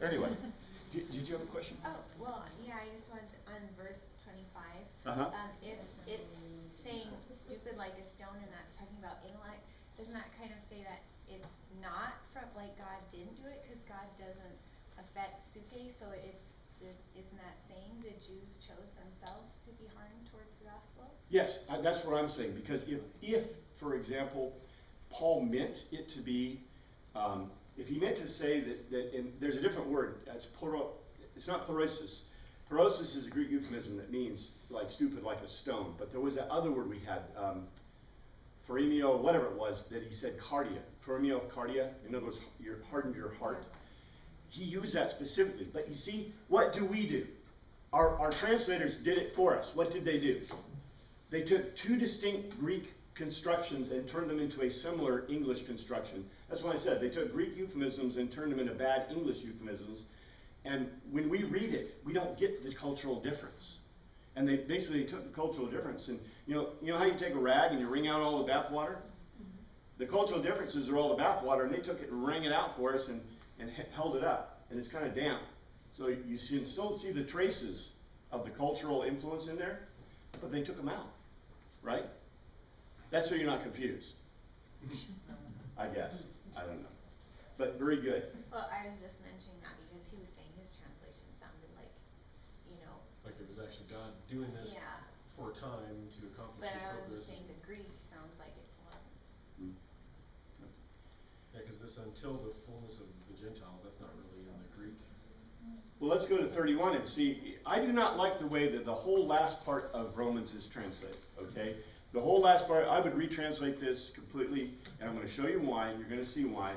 Anyway, did you have a question? Oh, well, yeah, I just wanted to, on verse 25, if it's saying stupid like a stone and that's talking about intellect, doesn't that kind of say that it's not from, like, God didn't do it because God doesn't affect suke, so isn't that saying the Jews chose themselves to be hardened towards the gospel? Yes, that's what I'm saying, because if for example, Paul meant it to be, if he meant to say that and there's a different word, it's not porosis. Porosis is a Greek euphemism that means like stupid like a stone, but there was that other word we had, phoremio, whatever it was, that he said cardia, phoremio cardia, in other words, you hardened your heart. He used that specifically, but you see, what do? Our translators did it for us. What did they do? They took two distinct Greek constructions and turned them into a similar English construction. That's why I said they took Greek euphemisms and turned them into bad English euphemisms. And when we read it, we don't get the cultural difference. And they basically took the cultural difference. And you know how you take a rag and you wring out all the bath water? The cultural differences are all the bath water, and they took it and wring it out for us and held it up. And it's kind of damp. So you can still see the traces of the cultural influence in there, but they took them out, right? That's so you're not confused, I guess. I don't know. But very good. Well, I was just mentioning that because he was saying his translation sounded like, like it was actually God doing this for a time to accomplish but his I purpose. was saying the Greek sounds like it wasn't. Yeah, because this until the fullness of the Gentiles, that's not really in the Greek. Well, let's go to 31 and see. I do not like the way that the whole last part of Romans is translated, okay? The whole last part, I would retranslate this completely, and I'm going to show you why, and you're going to see why.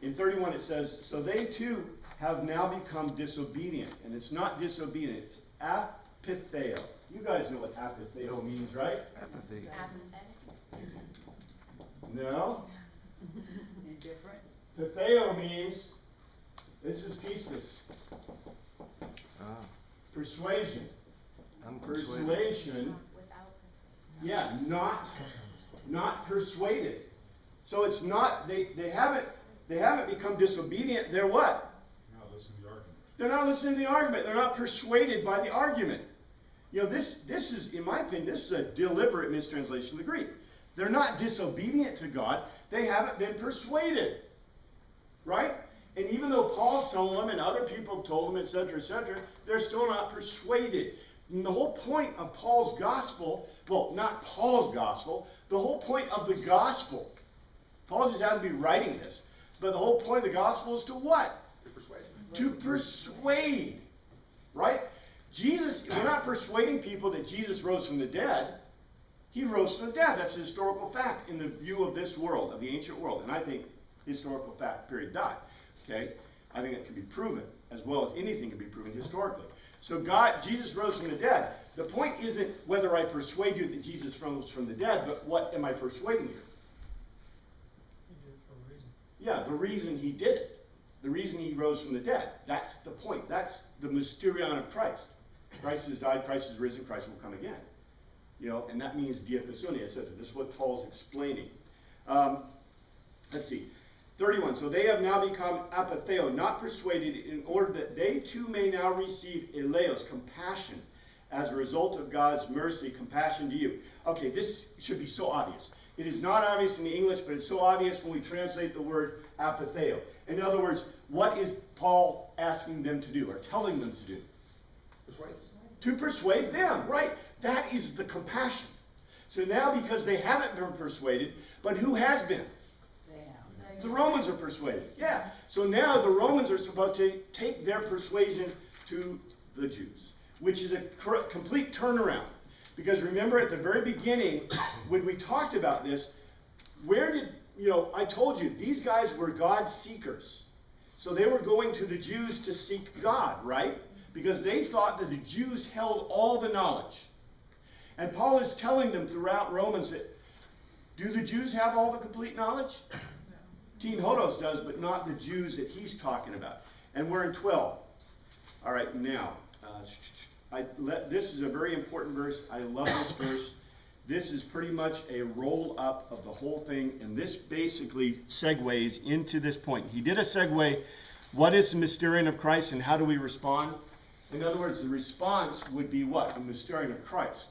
In 31 it says, so they too have now become disobedient. And it's not disobedient, it's apitheo. You guys know what apitheo means, right? Apathy. No? Indifferent? Pitheo means, this is pistis. Persuasion. Persuasion. Without persuasion. Yeah, not persuaded. So it's not, they haven't become disobedient. They're what? Not listening to the argument. They're not listening to the argument. They're not persuaded by the argument. You know, this is, in my opinion, this is a deliberate mistranslation of the Greek. They're not disobedient to God. They haven't been persuaded. Right? And even though Paul's told them and other people have told them, etc., they're still not persuaded. And the whole point of Paul's gospel, well, not Paul's gospel, the whole point of the gospel, Paul just had to be writing this, but the whole point of the gospel is to what? To persuade. To persuade. Right? Jesus, we're not persuading people that Jesus rose from the dead. He rose from the dead. That's a historical fact in the view of this world, of the ancient world. And I think historical fact, period, dot. Okay? I think it can be proven, as well as anything can be proven historically. So Jesus rose from the dead. The point isn't whether I persuade you that Jesus rose from the dead, but what am I persuading you? He did it for a reason. Yeah, the reason he did it. The reason he rose from the dead. That's the point. That's the mysterion of Christ. Christ has died, Christ has risen, Christ will come again. You know, and that means diapasonia, etc. This is what Paul's explaining. Let's see. 31. So they have now become apatheo, not persuaded, in order that they too may now receive eleos, compassion, as a result of God's mercy, compassion to you. Okay, this should be so obvious. It is not obvious in the English, but it's so obvious when we translate the word apatheo. In other words, what is Paul asking them to do, or telling them to do? Persuade. To persuade them, right? That is the compassion. So now, because they haven't been persuaded, but who has been? The Romans are persuaded. Yeah. So now the Romans are supposed to take their persuasion to the Jews, which is a complete turnaround. Because remember at the very beginning, when we talked about this, I told you, these guys were God seekers. So they were going to the Jews to seek God, right? Because they thought that the Jews held all the knowledge. And Paul is telling them throughout Romans that, do the Jews have all the complete knowledge? Teen Hodos does, but not the Jews that he's talking about. And we're in 12. All right, now, this is a very important verse. I love this verse. This is pretty much a roll-up of the whole thing, and this basically segues into this point. He did a segue What is the mysterion of Christ and how do we respond? In other words, the response would be what? The mysterion of Christ.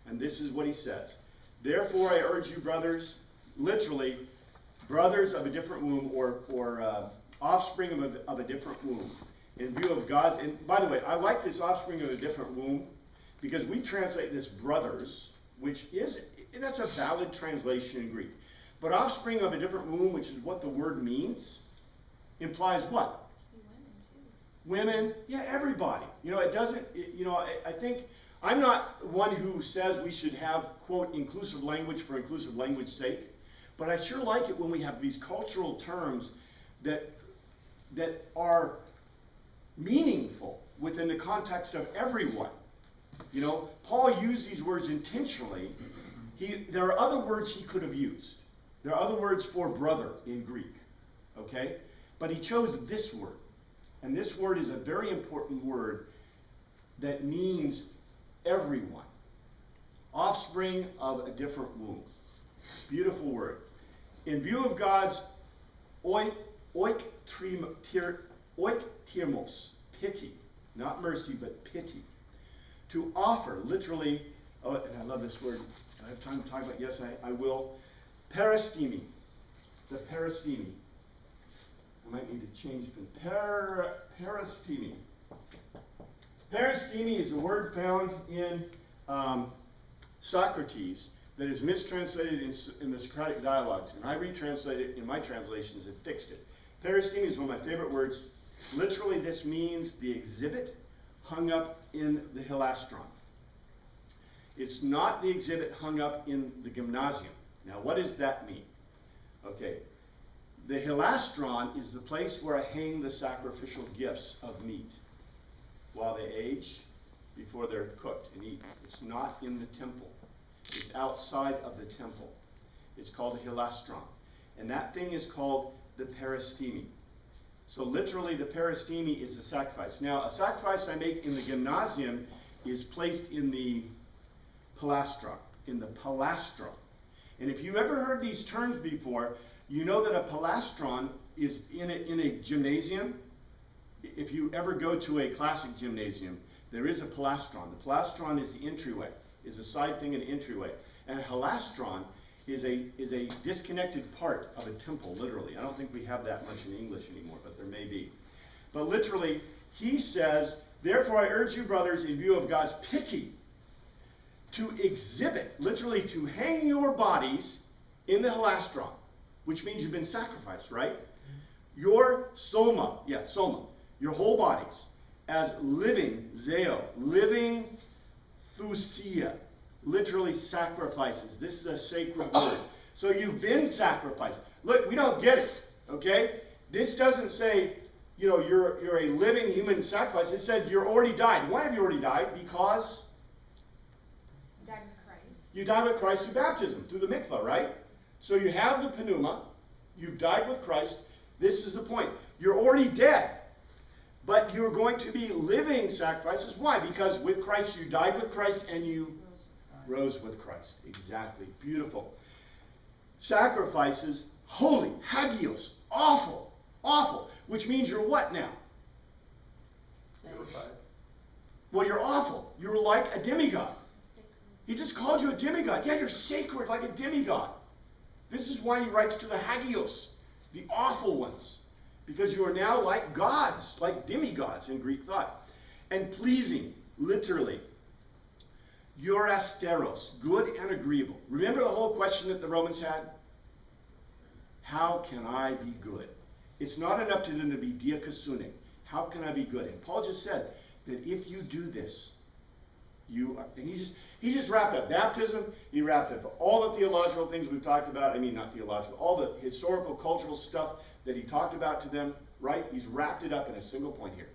And this is what he says. Therefore I urge you, brothers, literally, brothers of a different womb, or offspring of a different womb, in view of God's, and by the way, I like this offspring of a different womb, because we translate this brothers, that's a valid translation in Greek. But offspring of a different womb, which is what the word means, implies what? Women, yeah, everybody. It doesn't, I think, I'm not one who says we should have, quote, inclusive language for inclusive language's sake, but I sure like it when we have these cultural terms that are meaningful within the context of everyone. Paul used these words intentionally. There are other words he could have used. There are other words for brother in Greek, okay? But he chose this word. And this word is a very important word that means everyone. Offspring of a different womb. Beautiful word. In view of God's oiktirmos, pity, not mercy, but pity. To offer, literally, and I love this word. I have time to talk about it? Yes, I will. Peristemi. The peristemi. I might need to change the peristemi. Peristemi is a word found in Socrates that is mistranslated in the Socratic dialogues. And I retranslated it in my translations and fixed it. Peristemi is one of my favorite words. Literally, this means the exhibit hung up in the hilastron. It's not the exhibit hung up in the gymnasium. Now, what does that mean? Okay, the hilastron is the place where I hang the sacrificial gifts of meat while they age before they're cooked and eaten. It's not in the temple. It's outside of the temple. It's called a hilastron. And that thing is called the peristemi. So literally, the peristemi is the sacrifice. Now, a sacrifice I make in the gymnasium is placed in the palastron, And if you've ever heard these terms before, you know that a palastron is in a gymnasium. If you ever go to a classic gymnasium, there is a palastron. The palastron is the entryway, is a side thing and entryway. And a hilastron is a disconnected part of a temple, literally. I don't think we have that much in English anymore, but there may be. But literally, he says, therefore I urge you, brothers, in view of God's pity, to exhibit, literally to hang your bodies in the hilastron, which means you've been sacrificed, right? Your soma, your whole bodies, as living, zeo, living thusia, literally sacrifices. This is a sacred word. So you've been sacrificed. Look, we don't get it, okay? This doesn't say, you're a living human sacrifice. It said you're already died. Why have you already died? Because died with Christ. You died with Christ through baptism, through the mikvah, right? So you have the pneuma. You've died with Christ. This is the point. You're already dead. But you're going to be living sacrifices. Why? Because with Christ you died with Christ and you rose with Christ. Exactly. Beautiful. Sacrifices, holy, hagios, awful, which means you're what now? Purified. Well, you're awful. You're like a demigod. He just called you a demigod. Yeah, you're sacred like a demigod. This is why he writes to the hagios, the awful ones. Because you are now like gods, like demigods in Greek thought. And pleasing, literally. Eurasteros, good and agreeable. Remember the whole question that the Romans had? How can I be good? It's not enough to them to be diakasune. How can I be good? And Paul just said that if you do this, you are, and he just wrapped up baptism, he wrapped up all the theological things we've talked about, not theological, all the historical, cultural stuff that he talked about to them, right? He's wrapped it up in a single point here.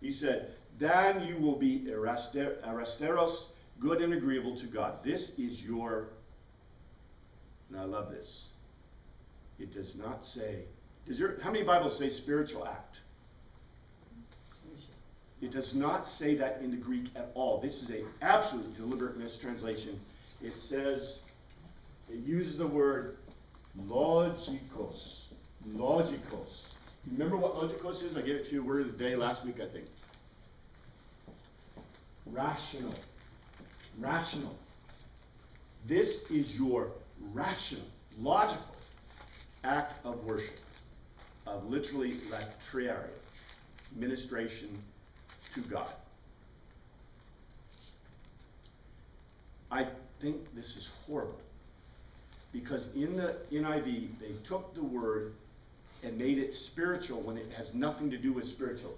He said, then you will be erasteros, good and agreeable to God. This is your, and I love this. It does not say, how many Bibles say spiritual act? It does not say that in the Greek at all. This is an absolute deliberate mistranslation. It uses the word logikos. Logikos. Remember what logikos is? I gave it to you word of the day last week, I think. Rational. Rational. This is your rational, logical act of worship, of literally latriare, ministration to God. I think this is horrible, because in the NIV, they took the word and made it spiritual when it has nothing to do with spiritual.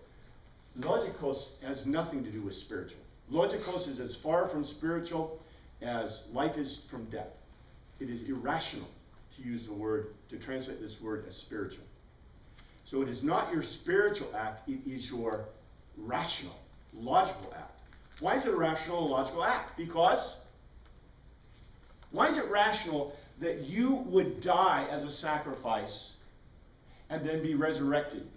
Logikos has nothing to do with spiritual. Logikos is as far from spiritual as life is from death. It is irrational to use the word, to translate this word as spiritual. So it is not your spiritual act, it is your rational, logical act. Why is it a rational and logical act? Because why is it rational that you would die as a sacrifice and then be resurrected?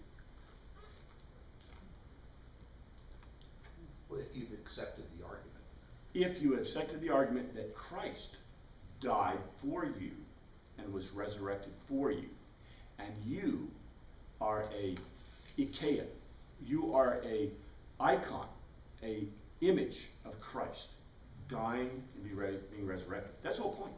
Well, if you've accepted the argument. If you have accepted the argument that Christ died for you and was resurrected for you, and you are a ikeia, you are a icon, a image of Christ, dying and being resurrected. That's the whole point.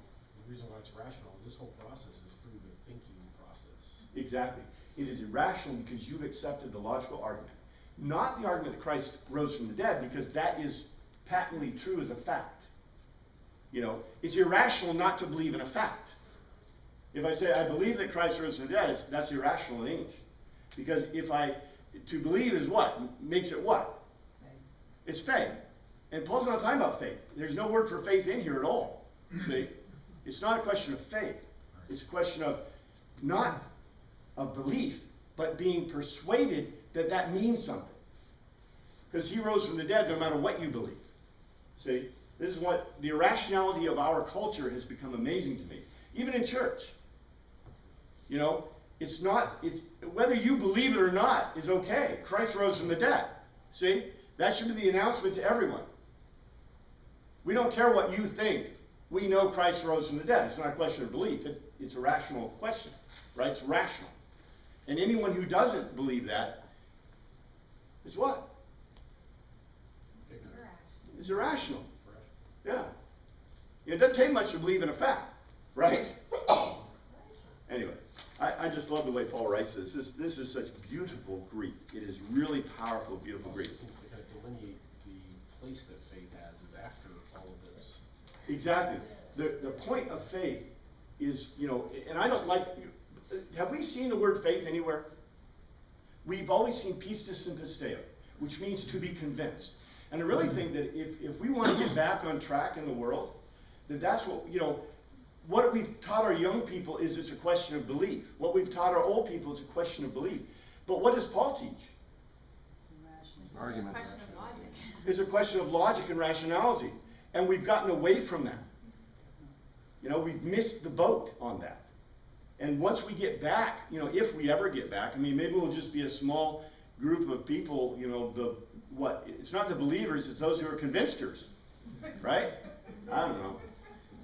The reason why it's rational is this whole process is through the thinking process. Exactly. It is irrational because you've accepted the logical argument. Not the argument that Christ rose from the dead, because that is patently true as a fact. You know, it's irrational not to believe in a fact. If I say, I believe that Christ rose from the dead, that's irrational in English. Because to believe is what? Makes it what? It's faith. And Paul's not talking about faith. There's no word for faith in here at all. See? It's not a question of faith. It's a question of not of belief, but being persuaded that that means something. Because he rose from the dead no matter what you believe. See? This is what the irrationality of our culture has become amazing to me. Even in church. You know, whether you believe it or not is okay. Christ rose from the dead. See? That should be the announcement to everyone. We don't care what you think. We know Christ rose from the dead. It's not a question of belief. It's a rational question. Right? It's rational. And anyone who doesn't believe that is what? It's irrational. Yeah. It doesn't take much to believe in a fact. Right? Anyway, I just love the way Paul writes this. This is such beautiful Greek. It is really powerful, beautiful Greek. It seems to kind of delineate the place that faith has is after all of this. Exactly. The point of faith is, you know, and I don't like, have we seen the word faith anywhere? We've always seen pistis and pisteo, which means to be convinced. And I really think that if we want to get back on track in the world, that's what, you know, what we've taught our young people is it's a question of belief. What we've taught our old people is a question of belief. But what does Paul teach? It's a question of logic. It's a question of logic and rationality. And we've gotten away from that. You know, we've missed the boat on that. And once we get back, you know, if we ever get back, I mean, maybe we'll just be a small group of people, you know, it's not the believers, it's those who are convinceders. Right? I don't know.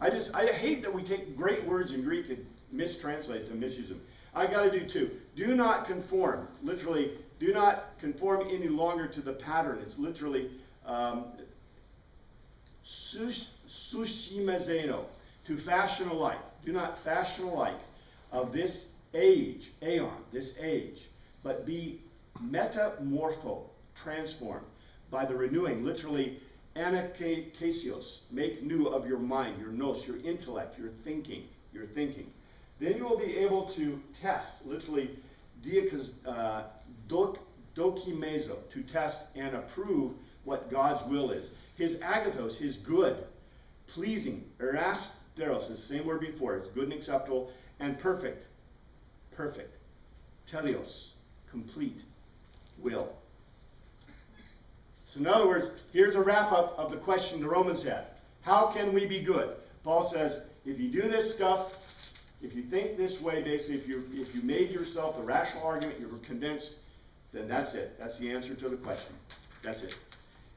I hate that we take great words in Greek and mistranslate them, misuse them. I got to do two. Do not conform. Literally, do not conform any longer to the pattern. It's literally sushimazeno, to fashion alike. Do not fashion alike of this age, aeon, this age, but be metamorpho, transformed by the renewing, literally anakasios, make new of your mind, your nous, your intellect, your thinking. Then you will be able to test, literally dokimezo, to test and approve what God's will is. His agathos, his good, pleasing, erasteros, the same word before, it's good and acceptable, and perfect, teleos, complete will. So in other words, here's a wrap-up of the question the Romans had. How can we be good? Paul says, if you do this stuff, if you think this way, basically, if you made yourself the rational argument, you were convinced, then that's it. That's the answer to the question. That's it.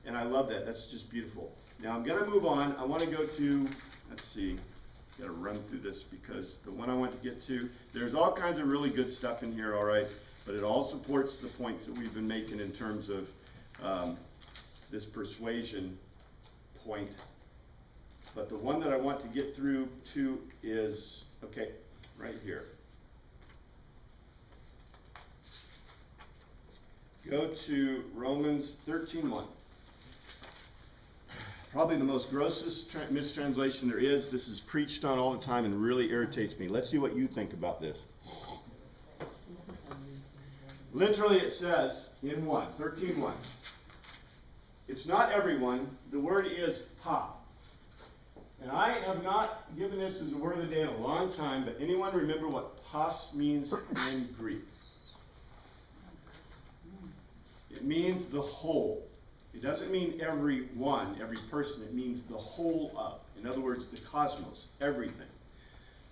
And I love that. That's just beautiful. Now I'm going to move on. I want to go to, let's see, got to run through this because the one I want to get to, there's all kinds of really good stuff in here, all right. but it all supports the points that we've been making in terms of this persuasion point. But the one that I want to get through to is, okay, right here. Go to Romans 13:1. Probably the most grossest mistranslation there is. This is preached on all the time and really irritates me. Let's see what you think about this. Literally it says in 13:1. It's not everyone. The word is pa. And I have not given this as a word of the day in a long time, but anyone remember what pas means in Greek? It means the whole. It doesn't mean every one, every person. It means the whole of. In other words, the cosmos, everything.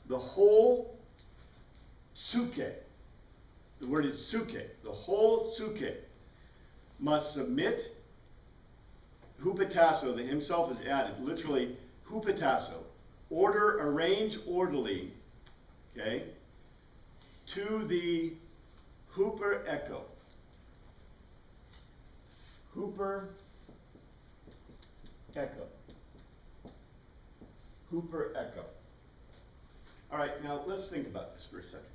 The whole suke. The word is suke. The whole suke must submit. Hupatasso, the himself is added. Literally, hupatasso. Order, arrange orderly. Okay? To the huper echo. Hooper echo. Hooper echo. All right, now let's think about this for a second.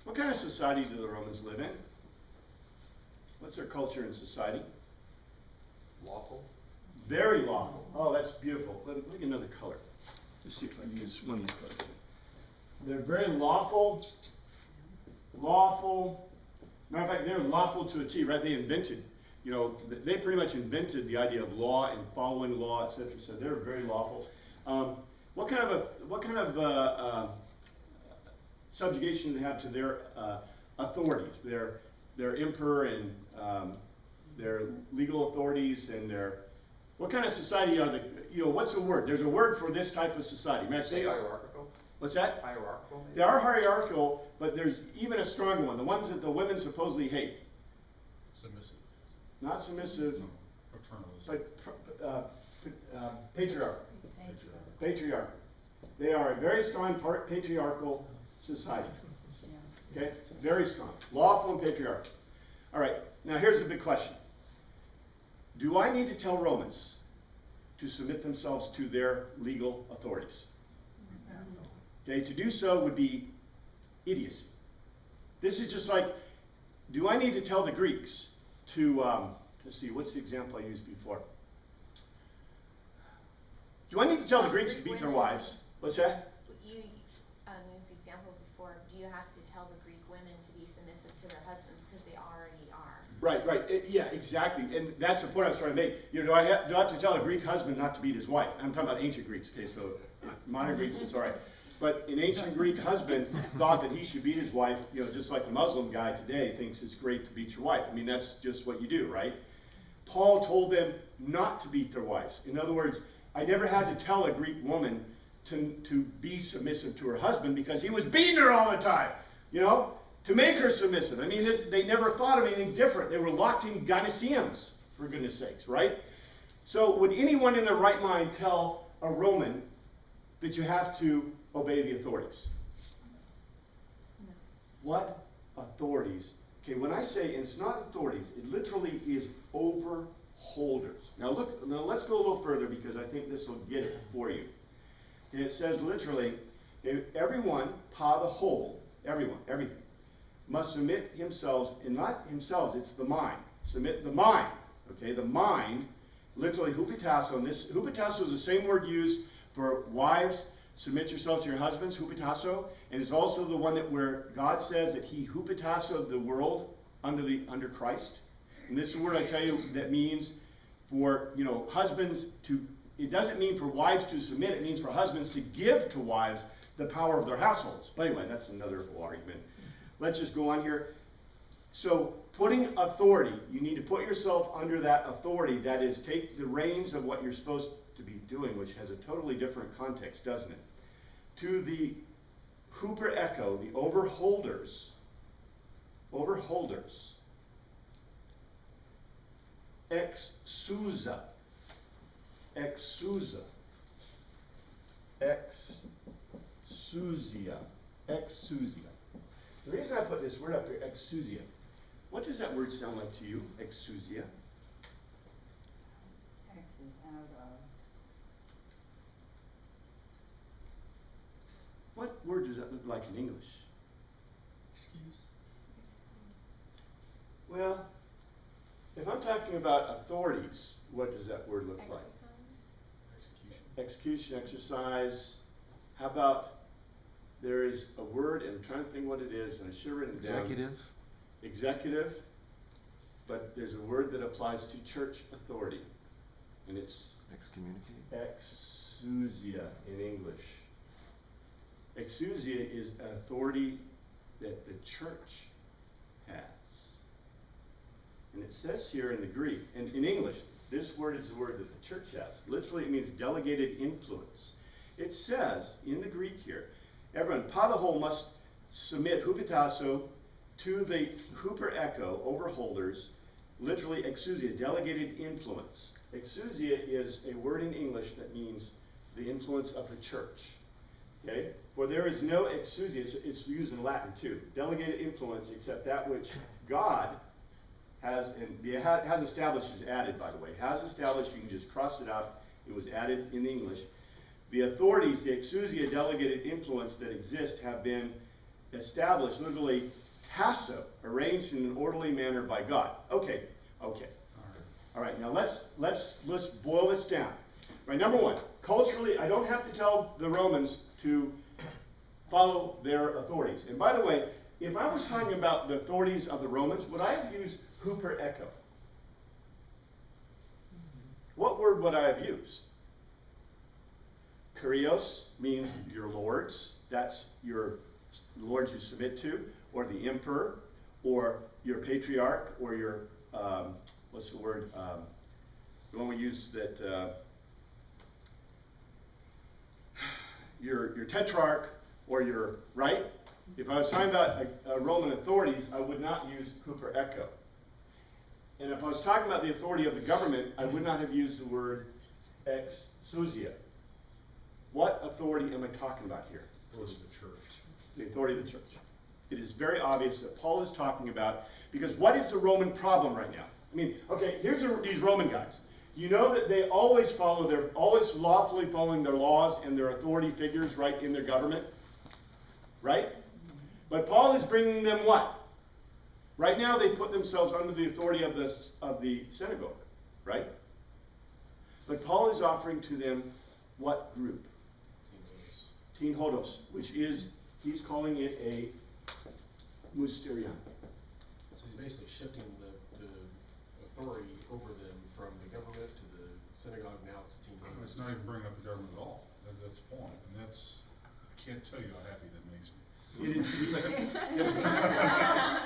What kind of society do the Romans live in? What's their culture and society? Lawful? Very lawful. Oh, that's beautiful. Let me get another color. Let's see if I can use one of these colors. They're very lawful. Lawful. Matter of fact, they're lawful to a T, right? They invented. You know, they pretty much invented the idea of law and following law, etc. So they're very lawful. What kind of subjugation do they have to their authorities, their emperor and their legal authorities and their what kind of society are they? You know, what's a word? There's a word for this type of society. Say hierarchical? What's that? Hierarchical? They are hierarchical, but there's even a stronger one. The ones that the women supposedly hate. Submissive. Not submissive, Paternalism. but patriarchal. Patriarchal. They are a very strong patriarchal society. Okay? Very strong. Lawful and patriarchal. All right. Now here's the big question. Do I need to tell Romans to submit themselves to their legal authorities? Okay, to do so would be idiocy. This is just like, do I need to tell the Greeks to, let's see, what's the example I used before? Do I need to tell the Greeks to beat their wives? What's that? You used the example before. Do you have to tell the Greek women to be submissive to their husbands because they already are? Right. Yeah, exactly. And that's the point I was trying to make. You know, do I have to tell a Greek husband not to beat his wife? I'm talking about ancient Greeks. Okay, so modern Greeks, it's all right. But an ancient Greek husband thought that he should beat his wife, you know, just like a Muslim guy today thinks it's great to beat your wife. I mean, that's just what you do, right? Paul told them not to beat their wives. In other words, I never had to tell a Greek woman to be submissive to her husband because he was beating her all the time, you know, to make her submissive. I mean, they never thought of anything different. They were locked in gynoeciums, for goodness sakes, right? So would anyone in their right mind tell a Roman that you have to obey the authorities? No. What authorities? Okay, when I say it's not authorities, it literally is overholders. Now let's go a little further because I think this will get it for you. And it says literally, everyone, pa the whole, everyone, everything, must submit themselves, and not themselves, it's the mind. Submit the mind. Okay, the mind, literally hupatasso, and this hupatasso is the same word used for wives. Submit yourselves to your husbands, hupatasso, and it's also the one that where God says that he hupatassoed the world under Christ. And this is the word I tell you that means for, you know, husbands to, it doesn't mean for wives to submit, it means for husbands to give to wives the power of their households. But anyway, that's another whole argument. Let's just go on here. So putting authority, you need to put yourself under that authority, that is, take the reins of what you're supposed to be doing, which has a totally different context, doesn't it? To the huper echo, the overholders, exousia. The reason I put this word up here, exousia, What does that word sound like to you? Exousia. X is out of. What word does that look like in English? Excuse. Well, if I'm talking about authorities, what does that word look like? Execution. Execution, exercise. How about, there is a word, and I'm trying to think what it is, and I should have written it down. Executive? Executive, but there's a word that applies to church authority, and it's Excommunicate? exousia in English. Exousia is an authority that the church has. And it says here in the Greek, and in English, this word is the word that the church has. Literally, it means delegated influence. It says in the Greek here, everyone, padaho must submit hupitasso to the huper echo, overholders, literally exousia, delegated influence. Exousia is a word in English that means the influence of the church. Okay? For there is no exousia, it's used in Latin too, delegated influence, except that which God has, and has established is added, by the way. Has established, you can just cross it out. It was added in the English. The authorities, the exousia delegated influence that exist have been established, literally tasso, arranged in an orderly manner by God. Okay. All right, now let's boil this down. Right, number one, culturally, I don't have to tell the Romans to follow their authorities. And by the way, if I was talking about the authorities of the Romans, would I have used huper echo? What word would I have used? Kurios means your lords. That's your lords you submit to, or the emperor, or your patriarch, or your, what's the word? The one we use that, your tetrarch, or your, right? If I was talking about Roman authorities, I would not use huper echo. And if I was talking about the authority of the government, I would not have used the word exousia. What authority am I talking about here? Authority of the church. The authority of the church. It is very obvious that Paul is talking about, because what is the Roman problem right now? I mean, okay, here's these Roman guys. You know that they always follow, they're always lawfully following their laws and their authority figures right in their government, right? But Paul is bringing them what? Right now they put themselves under the authority of the synagogue, right? But Paul is offering to them what group? Teen Hodos, which is, he's calling it a mysterion. So he's basically shifting the authority over them from the government to the synagogue, now it's Teen Hodos. It's not even bringing up the government at all. That's the point. And that's, I can't tell you how happy that makes me.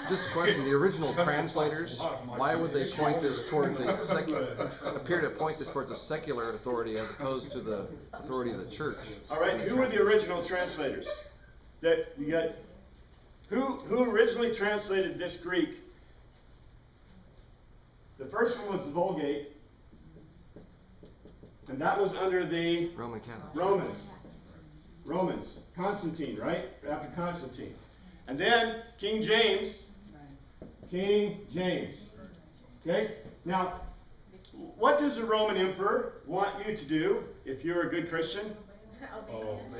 Just a question, the original translators, why would they point this towards appear to point this towards a secular authority as opposed to the authority of the church? All right, who were the original translators? That you got, who originally translated this Greek? The first one was the Vulgate, and that was under the Roman Catholic. Romans. Constantine, right? After Constantine. And then King James. King James. Okay? Now, what does the Roman emperor want you to do if you're a good Christian?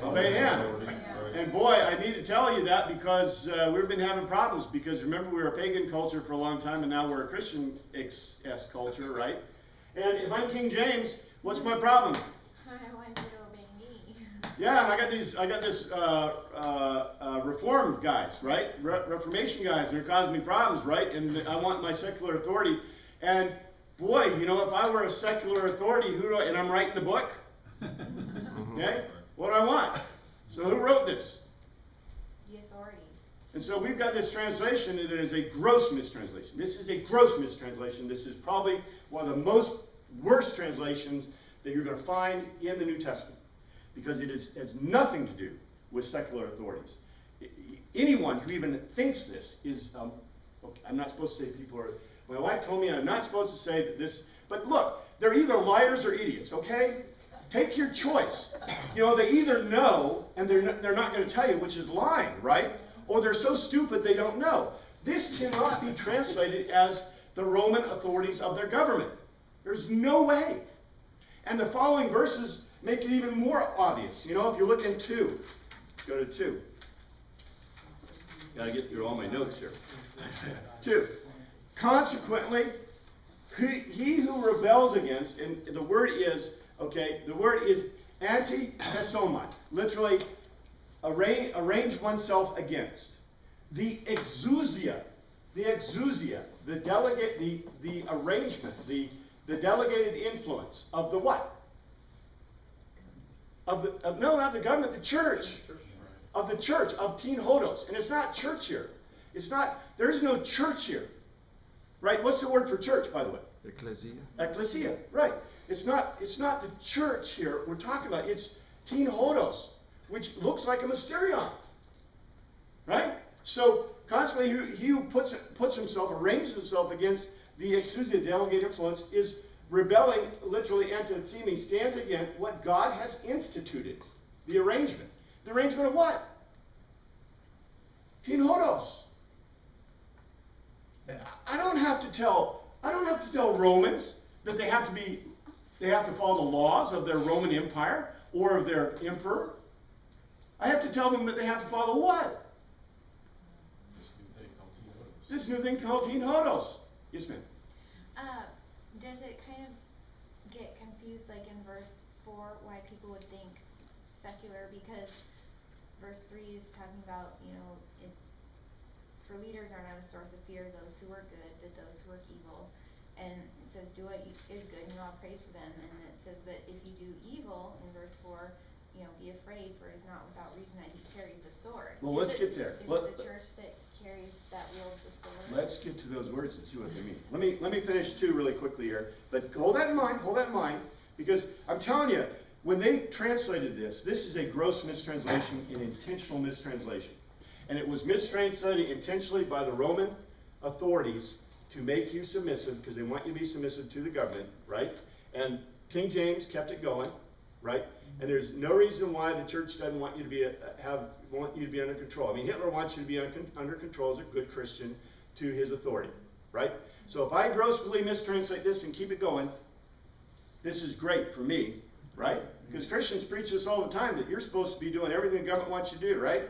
Obey him. And boy, I need to tell you that because we've been having problems, because remember we were a pagan culture for a long time and now we're a Christian culture, right? And if I'm King James, what's my problem? I want you to obey me. Yeah, and I got this Reformed guys, right? Reformation guys, and they're causing me problems, right? And I want my secular authority. And boy, you know, if I were a secular authority, and I'm writing the book, okay, what do I want? So who wrote this? The authorities. And so we've got this translation that is a gross mistranslation. This is a gross mistranslation. This is probably one of the most worst translations that you're going to find in the New Testament, because it has nothing to do with secular authorities. Anyone who even thinks this is, okay, I'm not supposed to say people are, my wife told me I'm not supposed to say that this, but look, they're either liars or idiots, okay? Take your choice. You know, they either know and they're not going to tell you, which is lying, right? Or they're so stupid they don't know. This cannot be translated as the Roman authorities of their government. There's no way. And the following verses make it even more obvious. You know, if you look in 2, go to 2. Gotta get through all my notes here. 2. Consequently, he who rebels against, and the word is, okay, the word is anti-pesomai, literally arrange oneself against. The exousia, the delegate, the arrangement, the delegated influence of the what? No, not the government, the church. Of the church, of Tin Hodos. And it's not church here. It's not, there is no church here. Right? What's the word for church, by the way? Ecclesia. Ecclesia, right. It's not the church here we're talking about. It's Tin Hodos, which looks like a mysterion. Right? So, consequently, he who puts himself, arranges himself against the exousia, delegated influence, is rebelling, literally antitheming, stands against what God has instituted. The arrangement. The arrangement of what? Tin Hodos. I don't have to tell Romans that they have to follow the laws of their Roman Empire or of their emperor. I have to tell them that they have to follow what? This new thing called Tin Hodos. Yes, ma'am. Does it kind of get confused, like in verse 4, why people would think secular? Because verse 3 is talking about, you know, it's for leaders are not a source of fear, those who are good, but those who are evil. And it says, do what is good, and you all praise for them. And it says, but if you do evil, in verse 4, you know, be afraid, for it is not without reason that he carries the sword. Well, let's get there. Is it the church that carries, that wields the sword? Let's get to those words and see what they mean. Let me finish 2 really quickly here. But hold that in mind, because I'm telling you, when they translated this is a gross mistranslation, an intentional mistranslation. And it was mistranslated intentionally by the Roman authorities to make you submissive, because they want you to be submissive to the government, right? And King James kept it going, right? And there's no reason why the church doesn't want you to be under control. I mean, Hitler wants you to be under control as a good Christian to his authority, right? So if I grossly mistranslate this and keep it going, this is great for me, right? Because Christians preach this all the time, that you're supposed to be doing everything the government wants you to do, right?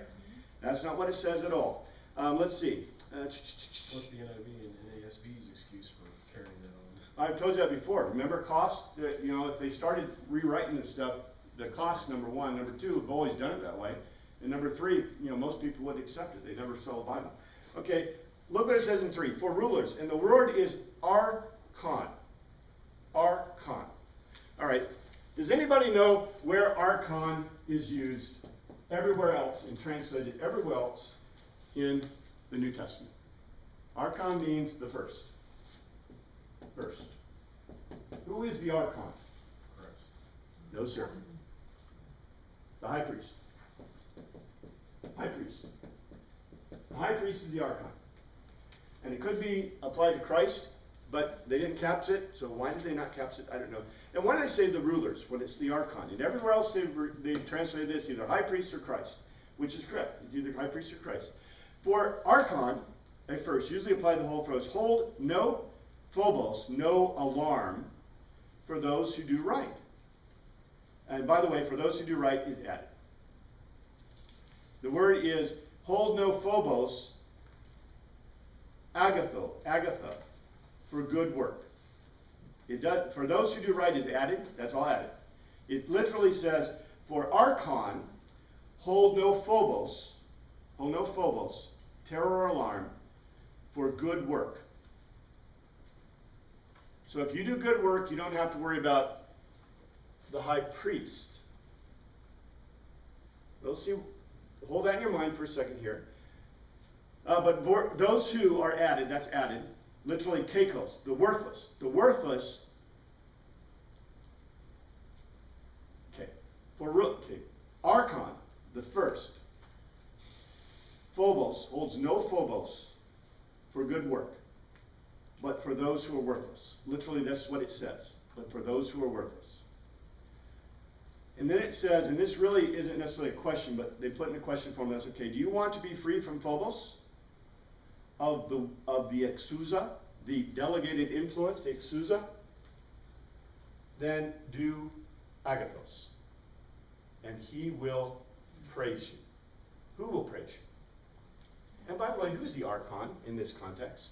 That's not what it says at all. Let's see. What's the NIV and NASB's excuse for carrying that on? I've told you that before. Remember cost? You know, if they started rewriting this stuff, the cost, number 1. Number 2, we've always done it that way. And number 3, you know, most people would accept it. They never sell a Bible. Okay, look what it says in 3. For rulers. And the word is archon. Archon. All right. Does anybody know where archon is used everywhere else and translated everywhere else in the New Testament? Archon means the first. First. Who is the archon? Christ. No, sir. The high priest. High priest. The high priest is the archon. And it could be applied to Christ, but they didn't caps it, so why did they not caps it? I don't know. And why did I say the rulers when it's the archon? And everywhere else they've translated this either high priest or Christ, which is correct. It's either high priest or Christ. For archon, at first, usually apply the whole phrase, hold no phobos, no alarm for those who do right. And by the way, for those who do right is added. The word is hold no phobos, agatha, for good work. It does, for those who do right is added, that's all added. It literally says, for archon, hold no phobos, terror or alarm, for good work. So if you do good work, you don't have to worry about the high priest. Let's see, hold that in your mind for a second here. But those who are added, that's added, literally kakos, the worthless. The worthless, archon, the first. Phobos, holds no phobos for good work, but for those who are worthless. Literally, that's what it says, but for those who are worthless. And then it says, and this really isn't necessarily a question, but they put in a question form, that's okay. Do you want to be free from phobos? of the exousia, the delegated influence, the exousia, then do agathos. And he will praise you. Who will praise you? And by the way, who's the archon in this context?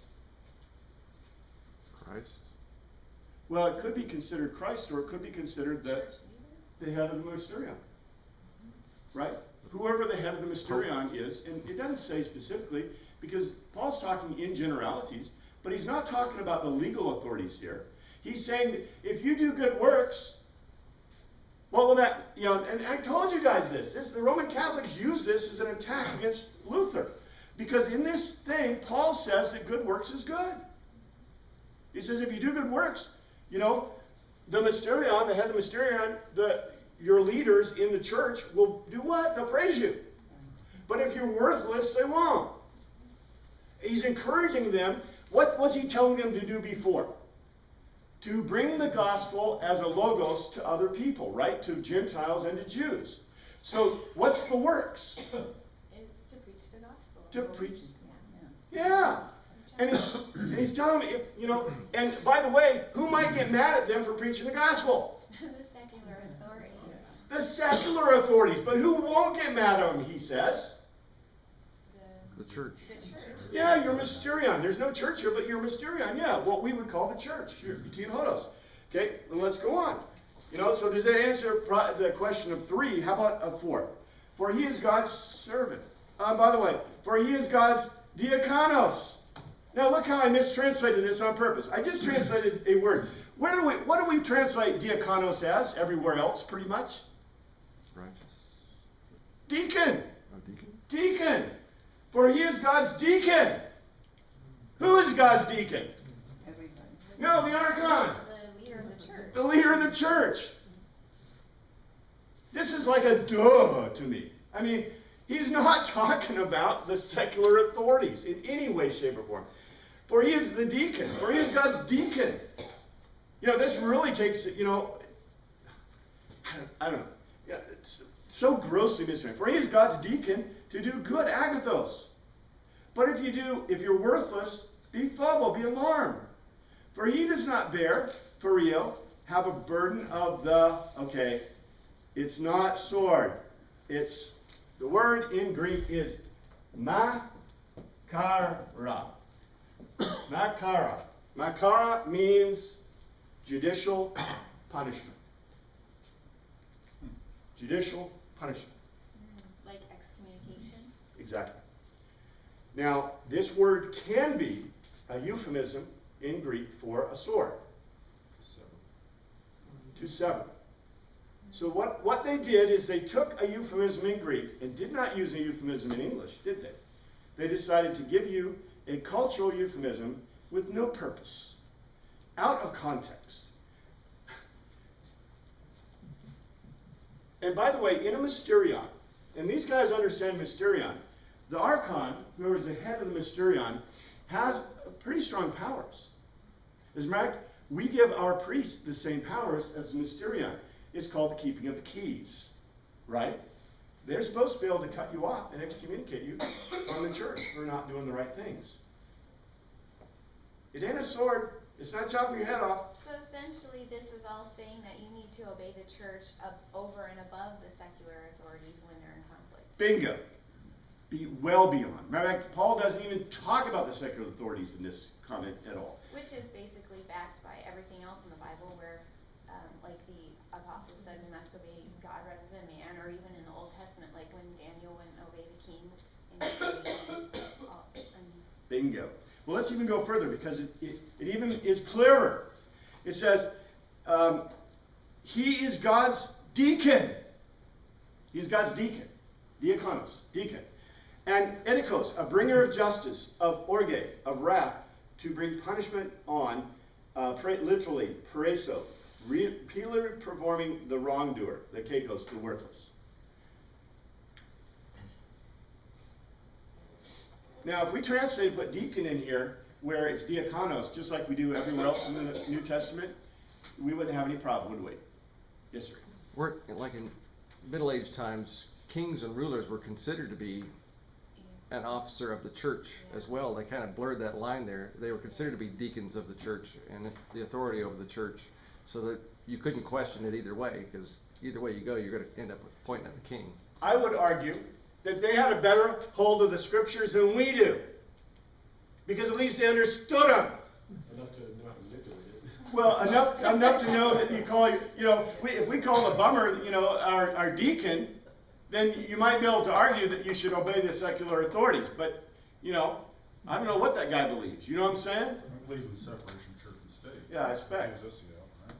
Christ. Well, it could be considered Christ, or it could be considered the head of the mysterion. Right? Whoever the head of the mysterion is, and it doesn't say specifically, because Paul's talking in generalities, but he's not talking about the legal authorities here. He's saying that if you do good works, what will that, and I told you guys this, the Roman Catholics use this as an attack against Luther. Because in this thing, Paul says that good works is good. He says if you do good works, the mysterion, the head of the mysterion, your leaders in the church will do what? They'll praise you. But if you're worthless, they won't. He's encouraging them. What was he telling them to do before? To bring the gospel as a logos to other people, right? To Gentiles and to Jews. So what's the works? It's to preach the gospel. To preach. Yeah. Yeah. And he's telling me, and by the way, who might get mad at them for preaching the gospel? The secular authorities. The secular authorities. But who won't get mad at them, he says? The church. The church. Yeah, your mysterion. There's no church here, but your mysterion. Yeah, what we would call the church. Your Between Hodos. Okay, and let's go on. So does that answer the question of 3? How about a 4? For he is God's servant. By the way, for he is God's diakonos. Now look how I mistranslated this on purpose. I just translated a word. What do we translate diakonos as everywhere else, pretty much? Righteous. Deacon. Oh, deacon? Deacon. For he is God's deacon. Who is God's deacon? Everybody. No, the archon. The leader of the church. The leader of the church. This is like a duh to me. I mean, he's not talking about the secular authorities in any way, shape, or form. For he is the deacon. For he is God's deacon. This really takes, I don't know. Yeah, it's so grossly misread. For he is God's deacon to do good, agathos. But if you're worthless, be troubled, be alarmed. For he does not bear, for real, have a burden of it's not sword. The word in Greek is makara. Makara. Makara means judicial punishment. Judicial punishment. Like excommunication. Exactly. Now, this word can be a euphemism in Greek for a sword. To sever. So what they did is they took a euphemism in Greek and did not use a euphemism in English, did they? They decided to give you a cultural euphemism with no purpose, out of context. And by the way, in a mysterion, and these guys understand mysterion, the archon, who is the head of the mysterion, has pretty strong powers. As a matter of fact, we give our priests the same powers as the mysterion. It's called the keeping of the keys, right? They're supposed to be able to cut you off and excommunicate you from the church for not doing the right things. It ain't a sword. It's not chopping your head off. So essentially, this is all saying that you need to obey the church over and above the secular authorities when they're in conflict. Bingo. Be well beyond. Matter of fact, Paul doesn't even talk about the secular authorities in this comment at all. Which is basically backed by everything else in the Bible where, like the apostles said, we must obey God rather than man, or even in the Old Testament, like when Daniel wouldn't obey the king. Bingo. Well, let's even go further because it even is clearer. It says, he is God's deacon. He's God's deacon. Diakonos, deacon. And edikos, a bringer of justice, of orge, of wrath, to bring punishment on, literally, preso, repeatedly performing the wrongdoer, the kakos, the worthless. Now, if we translate and put deacon in here, where it's diakonos, just like we do everywhere else in the New Testament, we wouldn't have any problem, would we? Yes, sir. Like in Middle Age times, kings and rulers were considered to be an officer of the church as well. They kind of blurred that line there. They were considered to be deacons of the church and the authority over the church, so that you couldn't question it either way, because either way you go, you're going to end up pointing at the king. I would argue that they had a better hold of the scriptures than we do, because at least they understood them. Enough to know how to manipulate it. Well, enough to know that you call, if we call a bummer, our deacon, then you might be able to argue that you should obey the secular authorities. But, I don't know what that guy believes. You know what I'm saying? I believe in separation of church and state. Yeah, I expect. Gives us the out,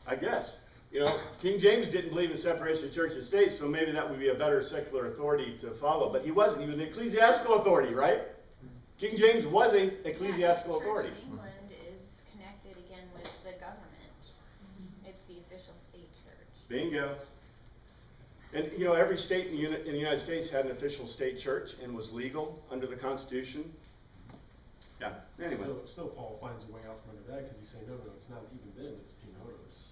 I right? guess. King James didn't believe in separation of church and state, so maybe that would be a better secular authority to follow. But he wasn't. He was an ecclesiastical authority, right? King James was an ecclesiastical authority. The Church of England is connected again with the government. It's the official state church. Bingo. And every state in the United States had an official state church and was legal under the Constitution. Yeah. Anyway. Still Paul finds a way out from under that, because he's saying, no, it's not even them, it's Teen Hodos.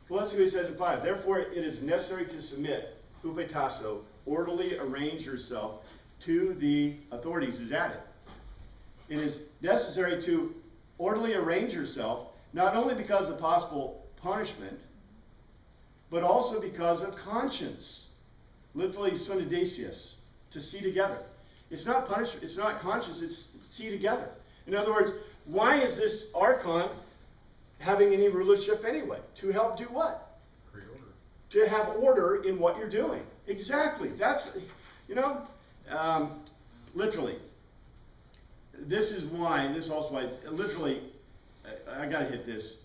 Well, let's see what he says in 5. Therefore, it is necessary to submit, hupeitasso, orderly arrange yourself to the authorities is added. It is necessary to orderly arrange yourself, not only because of possible punishment, but also because of conscience. Literally, synodesius, to see together. It's not punishment, it's not conscience, it's see together. In other words, why is this archon having any rulership anyway? To help do what? Create order. To have order in what you're doing. Exactly. That's, literally. This is also why, literally, I gotta hit this.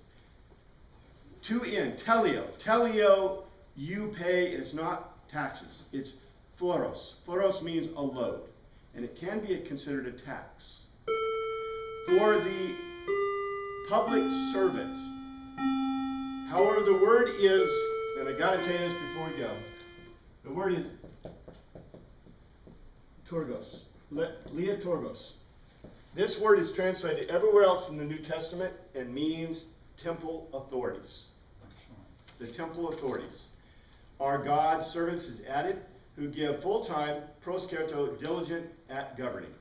To end, teleo. Teleo, you pay, it's not taxes. It's phoros. Phoros means a load, and it can be considered a tax. For the public servant. However, the word is, and I gotta tell you this before we go, the word is torgos, lia torgos. This word is translated everywhere else in the New Testament and means temple authorities. The temple authorities are God's servants, is added, who give full time, proskerto, diligent at governing.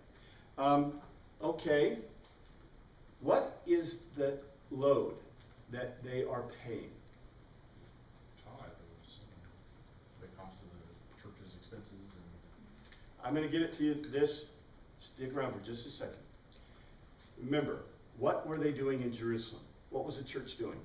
Okay. What is the load that they are paying? Tithe, I would assume. The cost of the church's expenses and. I'm going to get it to you this. Stick around for just a second. Remember, what were they doing in Jerusalem? What was the church doing?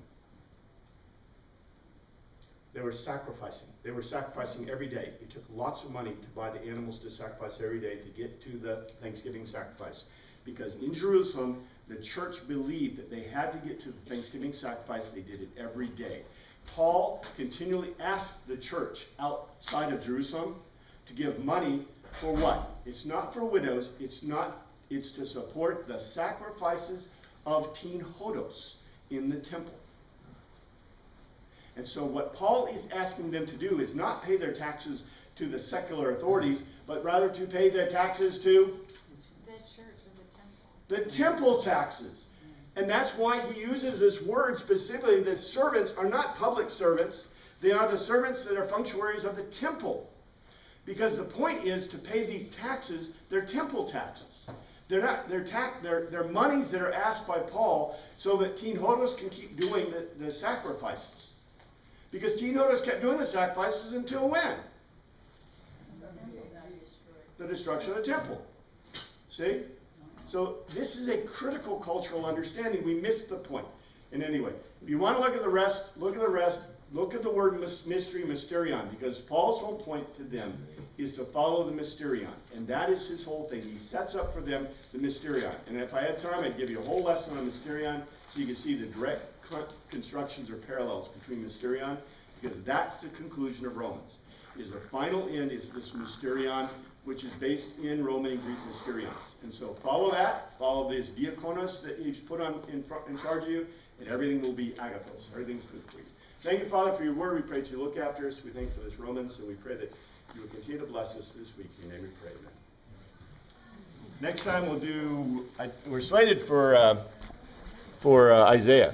They were sacrificing. They were sacrificing every day. It took lots of money to buy the animals to sacrifice every day to get to the Thanksgiving sacrifice. Because in Jerusalem, the church believed that they had to get to the Thanksgiving sacrifice. They did it every day. Paul continually asked the church outside of Jerusalem to give money for what? It's not for widows. It's to support the sacrifices of Teen Hodos in the temple. And so what Paul is asking them to do is not pay their taxes to the secular authorities, but rather to pay their taxes to the church or the temple. the temple taxes. And that's why he uses this word specifically. The servants are not public servants. They are the servants that are functionaries of the temple. Because the point is to pay these taxes, they're temple taxes. They're monies that are asked by Paul so that Teen Hodos can keep doing the sacrifices. Because Teen Hodos kept doing the sacrifices until when? The destruction of the temple. See? So this is a critical cultural understanding. We missed the point. And anyway, if you want to look at the rest, look at the rest. Look at the word mystery, mysterion, because Paul's whole point to them is to follow the mysterion. And that is his whole thing. He sets up for them the mysterion. And if I had time, I'd give you a whole lesson on mysterion so you can see the direct constructions or parallels between mysterion, because that's the conclusion of Romans. Is the final end is this mysterion, which is based in Roman and Greek mysterions. And so follow that, follow this diakonos that he's put in charge of you, and everything will be agathos. Everything's good for you. Thank you, Father, for your word. We pray that you look after us. We thank you for this Romans, and we pray that you will continue to bless us this week. In your name we pray, amen. Next time we'll do, we're slated for Isaiah.